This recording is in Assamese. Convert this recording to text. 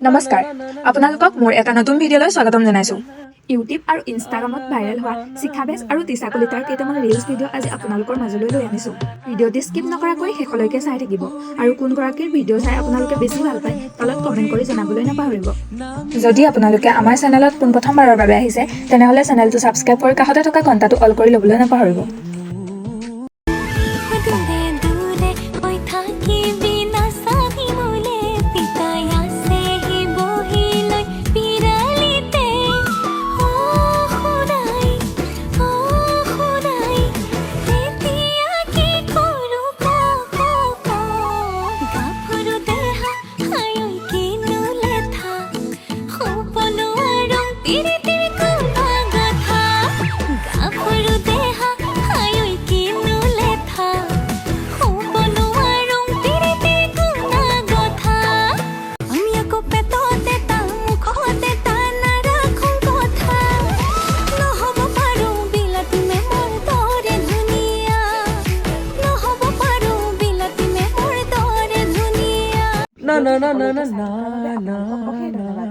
নমস্কাৰ আপোনালোকক মোৰ এটা নতুন ভিডিঅ'লৈ স্বাগতম জনাইছো ইউটিউব আৰু ইনষ্টাগ্ৰামত ভাইৰেল হোৱা শিখা বেজ আৰু তিছা কলিতাৰ কেইটামান ৰিলছ ভিডিঅ' আজি আপোনালোকৰ মাজলৈ লৈ আনিছো ভিডিঅ'টি স্কিপ নকৰাকৈ শেষলৈকে চাই থাকিব আৰু কোনগৰাকীৰ ভিডিঅ' চাই আপোনালোকে বেছি ভাল পায় তলত কমেণ্ট কৰি জনাবলৈ নাপাহৰিব যদি আপোনালোকে আমাৰ চেনেলত পোনপ্ৰথমবাৰৰ বাবে আহিছে তেনেহ'লে চেনেলটো ছাবস্ক্ৰাইব কৰি কাষতে থকা ঘণ্টাটো অল কৰি ল'বলৈ নাপাহৰিব na na na na na na na